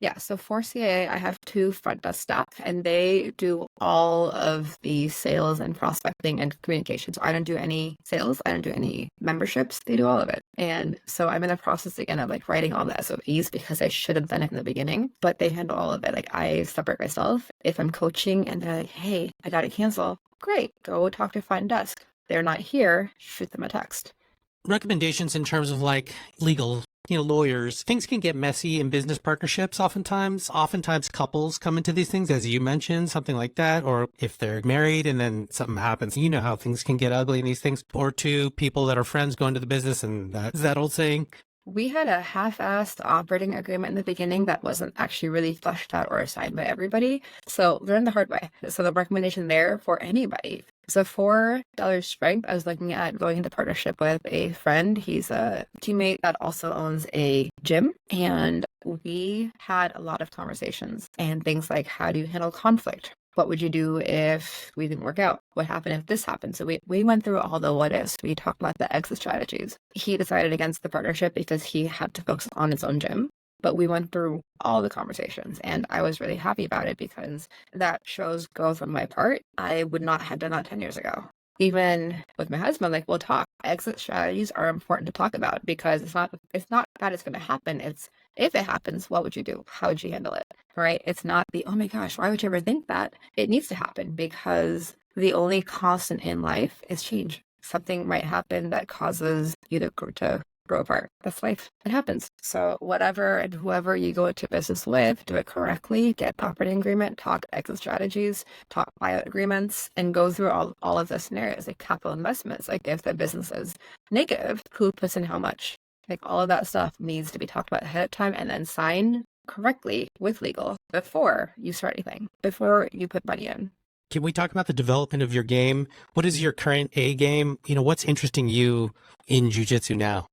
Yeah, so for CAA, I have 2 front desk staff, and they do all of the sales and prospecting and communication. So I don't do any sales, I don't do any memberships. They do all of it. And so I'm in the process again of like writing all the SOPs, because I should have done it in the beginning, but they handle all of it. Like, I separate myself. If I'm coaching and they're like, hey, I got to cancel, great, go talk to front desk. They're not here, shoot them a text. Recommendations in terms of like legal, lawyers. Things can get messy in business partnerships oftentimes. Oftentimes couples come into these things, as you mentioned, something like that. Or if they're married and then something happens, you know how things can get ugly in these things. Or 2 people that are friends go into the business, and that's that old saying. We had a half-assed operating agreement in the beginning that wasn't actually really fleshed out or signed by everybody. So learn the hard way. So the recommendation there for anybody. So for Dollar's Strength, I was looking at going into partnership with a friend. He's a teammate that also owns a gym. And we had a lot of conversations and things like, how do you handle conflict? What would you do if we didn't work out? What happened if this happened? So we went through all the what ifs. We talked about the exit strategies. He decided against the partnership because he had to focus on his own gym. But we went through all the conversations, and I was really happy about it, because that shows growth on my part. I would not have done that 10 years ago. Even with my husband, like, we'll talk. Exit strategies are important to talk about, because it's not that it's going to happen. It's, if it happens, what would you do? How would you handle it? Right? It's not the, oh my gosh, why would you ever think that? It needs to happen, because the only constant in life is change. Something might happen that causes you to grow apart. That's life. It happens. So whatever and whoever you go into business with, do it correctly, get operating agreement, talk exit strategies, talk buyout agreements, and go through all of the scenarios, like capital investments. Like, if the business is negative, who puts in how much? Like, all of that stuff needs to be talked about ahead of time and then signed correctly with legal before you start anything, before you put money in. Can we talk about the development of your game? What is your current A game? What's interesting you in jiu-jitsu now?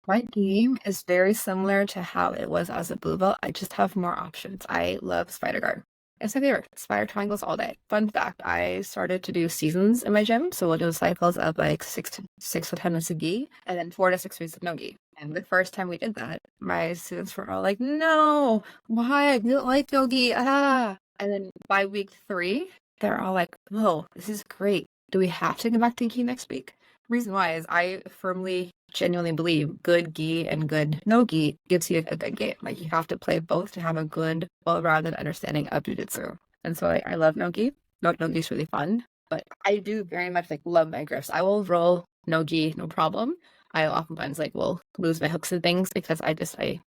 My game is very similar to how it was as a blue belt. I just have more options. I love spider guard. It's my favorite. Spider triangles all day. Fun fact, I started to do seasons in my gym. So we'll do cycles of like 6 to 10 weeks of gi, and then 4 to 6 weeks of no gi. And the first time we did that, my students were all like, no, why? I don't like no gi. Ah. And then by week 3, they're all like, oh, this is great. Do we have to go back to gi next week? Reason why is I firmly, genuinely believe good gi and good no gi gives you a good game. Like, you have to play both to have a good, well-rounded understanding of jiu-jitsu. And so I love no gi. No gi is really fun, but I do very much love my grips. I will roll no gi, no problem. I oftentimes will lose my hooks and things because I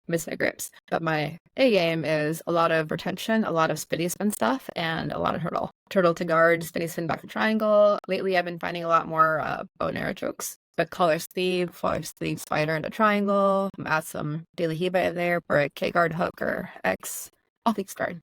miss my grips. But my A game is a lot of retention, a lot of spinny spin stuff, and a lot of hurdle. Turtle to guard, spinny spin back to triangle. Lately, I've been finding a lot more bow and arrow chokes. But collar sleeve spider into triangle. Add some daily hiba in there for a K guard hook or X. All things guard.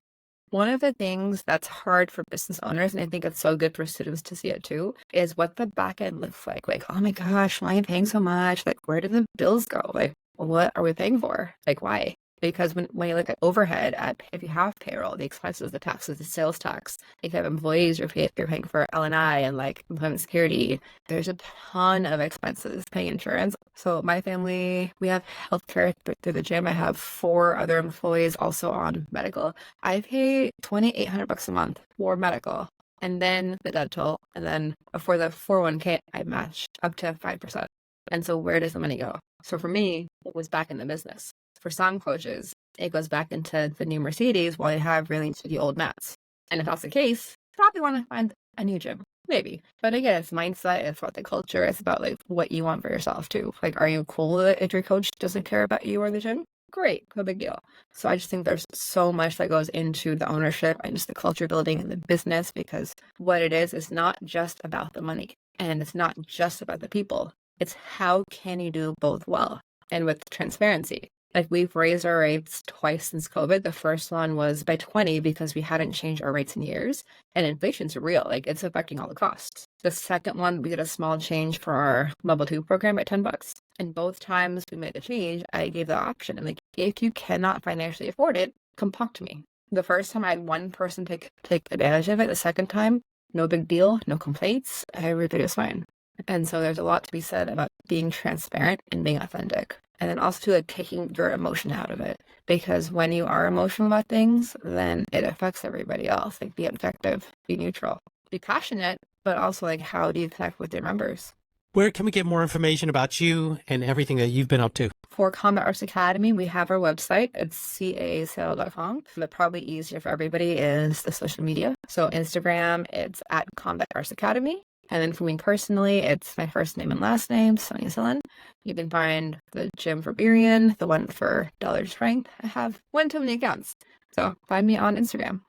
One of the things that's hard for business owners, and I think it's so good for students to see it too, is what the back end looks like. Like, oh my gosh, why am I paying so much? Like, where do the bills go? Like, what are we paying for? Like, why? Because when you look at overhead, if you have payroll, the expenses, the taxes, the sales tax, if you have employees, you're paying for L&I and like employment security. There's a ton of expenses paying insurance. So my family, we have healthcare through the gym. I have 4 other employees also on medical. I pay $2,800 a month for medical, and then the dental, and then for the 401k, I match up to 5%. And so where does the money go? So for me, it was back in the business. For some coaches, it goes back into the new Mercedes while you have really into the old mats. And if that's the case, you probably want to find a new gym. Maybe. But again, it's mindset, it's about the culture, it's about like what you want for yourself too. Like, are you cool if your coach doesn't care about you or the gym? Great, no big deal. So I just think there's so much that goes into the ownership and just the culture building and the business, because what it is not just about the money and it's not just about the people. It's how can you do both well and with transparency. Like, we've raised our rates twice since COVID. The first one was by 20 because we hadn't changed our rates in years, and inflation's real. Like, it's affecting all the costs. The second one, we did a small change for our level 2 program at $10. And both times we made a change, I gave the option. And like, if you cannot financially afford it, come talk to me. The first time I had one person take advantage of it. The second time, no big deal, no complaints. Everybody was fine. And so there's a lot to be said about being transparent and being authentic. And then also to like taking your emotion out of it. Because when you are emotional about things, then it affects everybody else. Like, be objective, be neutral, be passionate, but also like, how do you connect with your members? Where can we get more information about you and everything that you've been up to? For Combat Arts Academy, we have our website. It's caaseattle.com. But probably easier for everybody is the social media. So Instagram, it's at Combat Arts Academy. And then for me personally, it's my first name and last name, Sonia Sillan. You can find the gym for Burien, the one for Dollar Strength. I have one too many accounts. So find me on Instagram.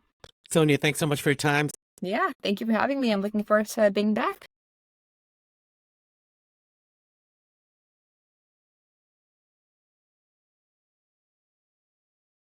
Sonia, thanks so much for your time. Yeah, thank you for having me. I'm looking forward to being back.